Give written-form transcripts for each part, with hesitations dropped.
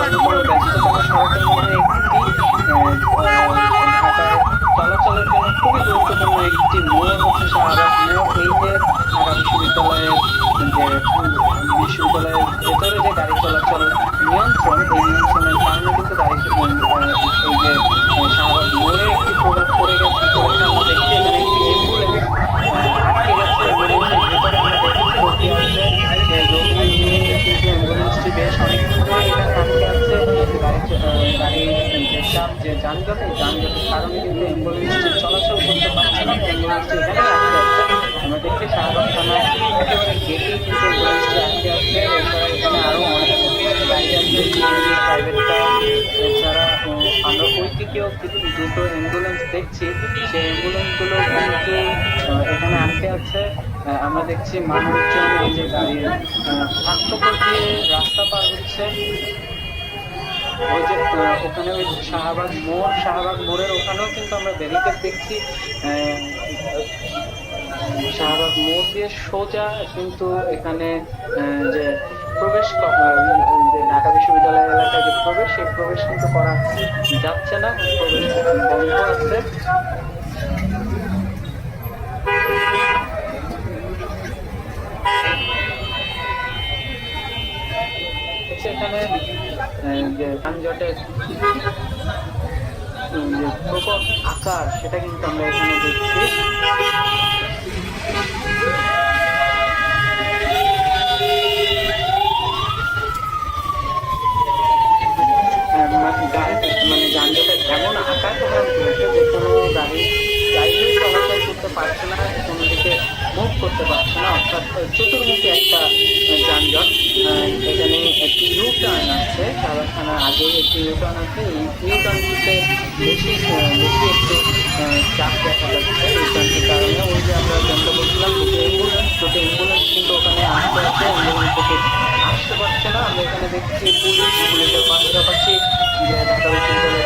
অন্যতম ব্যস্ততম সড়কের মধ্যে ঢাকায় চলাচলের জন্য খুবই গুরুত্বপূর্ণ একটি মোড় হচ্ছে শাহবাগ মোড়। এই যে ঢাকা বিশ্ববিদ্যালয়ের ভেতরে যে গাড়ি চলাচল নিয়ন্ত্রণ, এই নিয়ন্ত্রণের কারণে কিন্তু এই যে শাহবাগ মোড়ে একটি প্রভাব পড়েছে। আমরা দেখছি এখানে একটি অ্যাম্বুলেন্স আটকে গেছে, অ্যাম্বুলেন্সের ভেতরে আমরা দেখেছি রোগী আছে, রোগী নিয়ে কিন্তু অ্যাম্বুলেন্সটি বেশ অনেকক্ষণ ধরে এখানে আটকে আছে। গাড়ির যে চাপ, যে যানজট, এই যানজটের কারণে কিন্তু অ্যাম্বুলেন্সটি চলাচল করতে পারছে না, অ্যাম্বুলেন্সটি এখানে আটকে আছে। আমরা দেখছি শাহবাগ থানার একেবারে গেটেই কিন্তু অ্যাম্বুলেন্সটি আটকে আছে। এছাড়া এখানে আরো অনেক গাড়ি আছে, সিএনজি, প্রাইভেট কার। এছাড়া আমরা ওই দিকেও দুটো অ্যাম্বুলেন্স দেখছি, সেই অ্যাম্বুলেন্স গুলো কিন্তু এখানে আটকে আছে। আমরা দেখছি মানুষজন এই যে গাড়ির ফাঁকফোকর দিয়ে রাস্তা পার হচ্ছে। ওই যে ওখানে ওই শাহবাগ মোড়ের ওখানেও কিন্তু আমরা ব্যারিকেড দেখছি। শাহবাগ মোড় দিয়ে সোজা কিন্তু এখানে যে প্রবেশ, যে ঢাকা বিশ্ববিদ্যালয় এলাকায় যে প্রবেশ, সেই প্রবেশ কিন্তু করা যাচ্ছে না, প্রবেশ বন্ধ আছে। এখানে যে যানজটের যে প্রকট আকার, সেটা কিন্তু আমরা এখানে দেখছি। মানে যানজটের এমন আকার ধারণ করেছে যে কোনো গাড়ি চাইলেই চলাচল করতে পারছে না, কোনো দিকে মুভ করতে পারছে না, অর্থাৎ চতুর্মুখী একটা যানজট। এখানে একটি ইউ টার্ন আছে, শাহবাগ থানার আগে একটি ইউ টার্ন আছে। এই ইউ টার্নটিতে বেশি একটু চাপ দেখা যাচ্ছে। ইউ টার্নটির কারণে ওই যে আমরা যেমন বলছিলাম দুটো অ্যাম্বুলেন্স কিন্তু ওখানে আসতে আছে, অ্যাম্বুলেন্স থেকে আসতে পারছে না। আমরা এখানে দেখছি পুলিশের পাশাপাশি যে ঢাকা বিশ্ববিদ্যালয়ের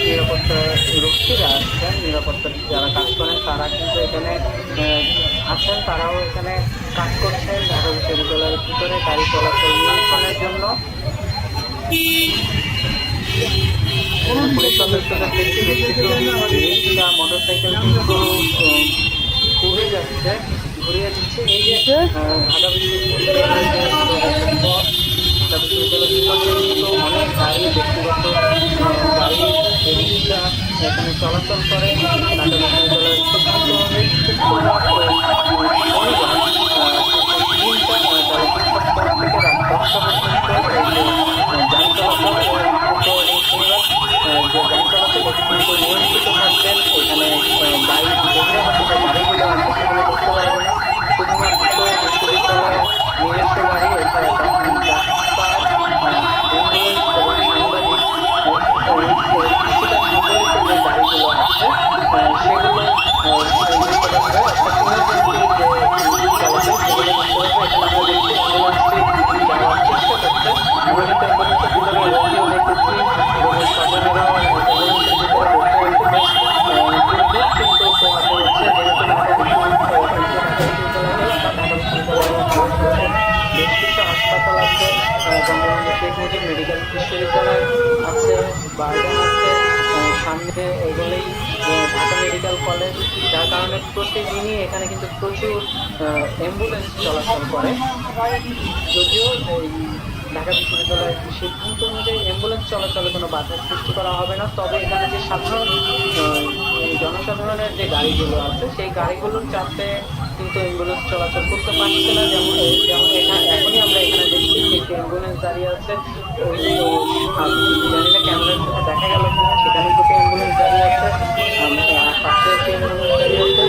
নিরাপত্তা রক্ষীরা আছেন, নিরাপত্তা যারা কাজ করেন তারা কিন্তু এখানে আছেন, তারাও এখানে কাজ করছেন ঢাকা বিশ্ববিদ্যালয়ের ভিতরে গাড়ি চলাচল নিয়ন্ত্রণের জন্য। পুলিশ সদস্যদের দেখছি রিক্সা, মোটরসাইকেল কিন্তু ঘুরে যাচ্ছে, ঘুরিয়ে দিচ্ছে। এই যে ঢাকা বিশ্ববিদ্যালয়ের কিন্তু অনেক গাড়ি, ব্যক্তিগত গাড়ি, রিক্সা এখানে চলাচল করে। ঢাকা বিশ্ববিদ্যালয়ের নিয়ন্ত্রিত থাকবেন। এখানে গাড়ি গাড়িগুলো আছে সেগুলো করতে পারবে না, শুধুমাত্র বিশ্ববিদ্যালয়ের নিজস্ব গাড়ি, এছাড়া গাড়িগুলো আছে সেগুলো বেশ কিছু হাসপাতাল আছে, বঙ্গবন্ধু শেখ মুজিব মেডিকেল বিশ্ববিদ্যালয় আছে, বারগান আছে, সামনে এগুলোই ঢাকা মেডিকেল কলেজ, যার কারণে প্রতিদিনই এখানে কিন্তু প্রচুর অ্যাম্বুলেন্স চলাচল করে। যদিও এই ঢাকা বিশ্ববিদ্যালয়ের সিদ্ধান্ত অনুযায়ী অ্যাম্বুলেন্স চলাচলে কোনো বাধার সৃষ্টি করা হবে না, তবে এখানে যে জনসাধারণের যে গাড়িগুলো আছে সেই গাড়িগুলোর চাপে কিন্তু অ্যাম্বুলেন্স চলাচল করতে পারছে না। যেমন এখনই আমরা এখানে দেখছি একটি অ্যাম্বুলেন্স দাঁড়িয়ে আছে, ওই জানি না ক্যামেরার সাথে দেখা গেল কিনা, সেখানে দুটো অ্যাম্বুলেন্স দাঁড়িয়ে আছে, পাশে একটি অ্যাম্বুলেন্স দাঁড়িয়ে আছে।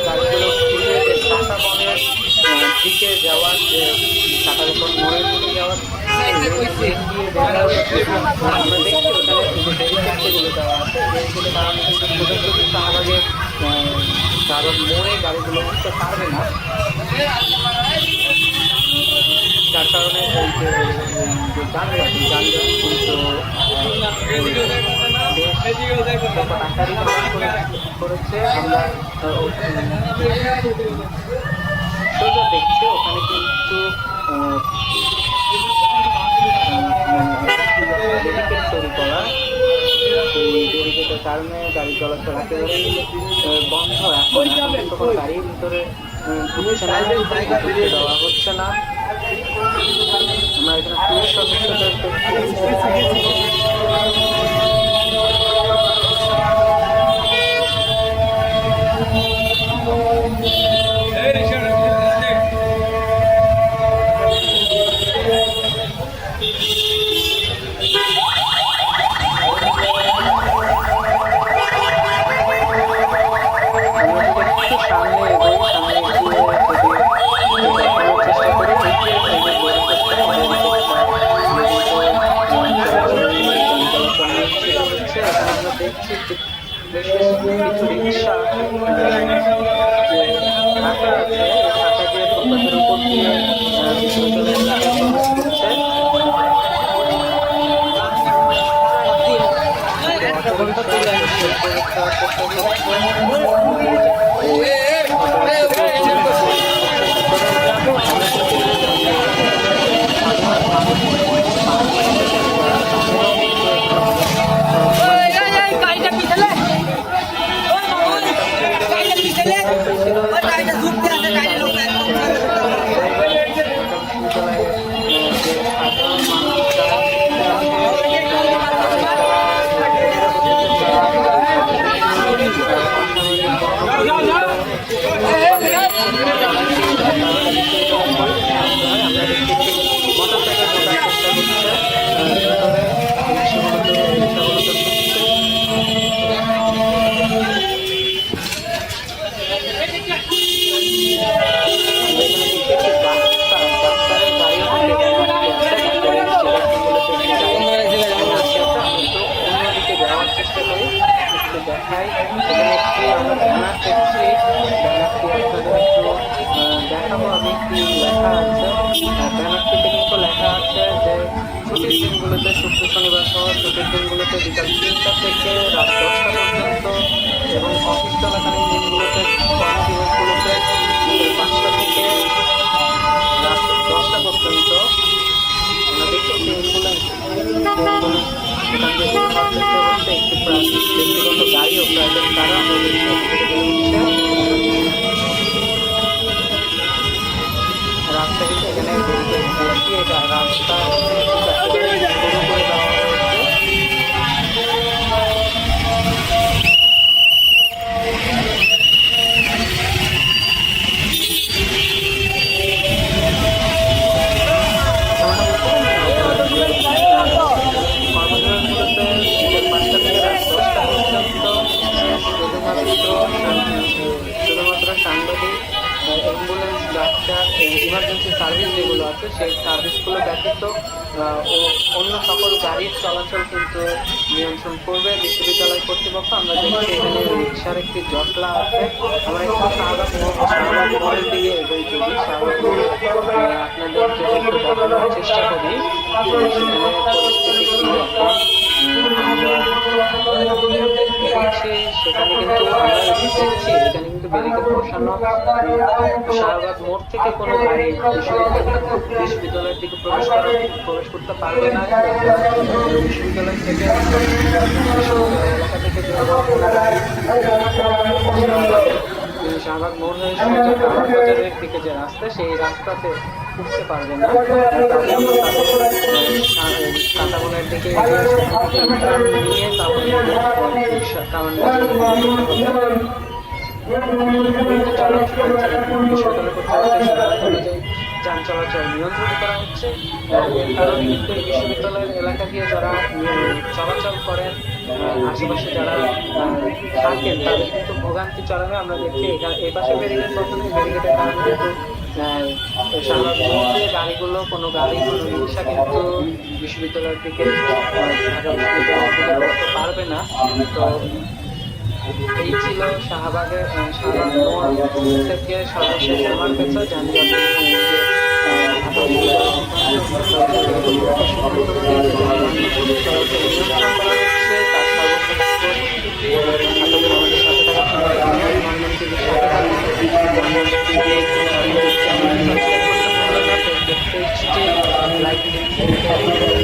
গাড়িগুলো ঘুরে টাটা বনের দিকে যাওয়ার, যে টাটার উপর মোড়ের দিকে যাওয়ার আমরা দেখছি ওখানে যে ব্যারিকেডগুলো দেওয়া আছে, ব্যারিকেডের কারণে কিন্তু সোজাসুজি শাহবাগের কারণ মোড়ে গাড়িগুলো উঠতে পারবে না, যার কারণে যানজট কিন্তু আকারই ধারণ করেছে। আমরা কিন্তু ব্যারিকেড তৈরি করা, সেই ব্যারিকেডের কারণে গাড়ি চলাচল একেবারেই বন্ধ। এখন কিন্তু কোনো গাড়ির ভিতরে ঢুকছে না, ঢুকতে দেওয়া হচ্ছে না। আমরা এখানে পুলিশ সদস্যদের কিছু রিক্সা ঢাকা আছে, ঢাকা দিয়ে ফুটপাতের উপর দিয়ে ছুটির দিনগুলোতে শুক্র শনিবার সহ ছুটির দিনগুলোতে বিকাল 3টা থেকে রাত 10টা পর্যন্ত এবং অফিস চলাকালীন দিনগুলোতে কর্মদিবসগুলোতে 5টা থেকে রাত 10টা পর্যন্ত আমরা দেখেছি অ্যাম্বুলেন্স সেখান থেকে একটি ব্যক্তিগত গাড়ি ও প্রাইভেট কারও আমরা রাস্তা কিন্তু এখানে বসিয়ে রাস্তা করে দেওয়া শুধুমাত্র সাংবাদিক, অ্যাম্বুলেন্স, ডাক্তার, ইমার্জেন্সি সার্ভিস যেগুলো আছে সেই সার্ভিসগুলো ব্যতীত অন্য সকল গাড়ির চলাচল কিন্তু নিয়ন্ত্রণ করবে বিশ্ববিদ্যালয় কর্তৃপক্ষ। আমরা দেখছি এখানে রিক্সার একটি জটলা আছে। আমরা একটু শাহবাগ মোড়ের দিকে এগোই, যদি শাহবাগ মোড়ে আপনাদেরকে একটু দেখানোর চেষ্টা করি সেখানে পরিস্থিতি কি এখন দেখছি। সেখানে কিন্তু আমরা দেখছি এখানে কিন্তু ব্যারিকেড বসানো। শাহবাগ মোড় থেকে কোনো গাড়ি বিশ্ববিদ্যালয়ের দিকে প্রবেশ করতে পারবে না। বিশ্ববিদ্যালয় থেকে এলাকা থেকে শাহবাগ মোড় হয়ে বাজারের দিকে যে রাস্তা সেই রাস্তাতে উঠতে পারবে না। কাঁটাবনের দিকে নিয়ে তারপরে যান চলাচল নিয়ন্ত্রণ করা হচ্ছে। কারণ কিন্তু এই বিশ্ববিদ্যালয়ের এলাকা দিয়ে যারা চলাচল করেন, আশেপাশে যারা থাকেন তাদের কিন্তু ভোগান্তি চড়াবে। আমরা দেখছি এই পাশে ব্যারিকেড বসানো, ব্যারিকেডের কারণে কিন্তু সাধারণত গাড়িগুলো কোনো রিক্সা কিন্তু বিশ্ববিদ্যালয়ের দিকে করতে পারবে না। তো এই ছিল শাহবাগের শাহবাগ মোড় থেকে সর্বশেষ আমার কাছে যানজট তার এই খেলাটা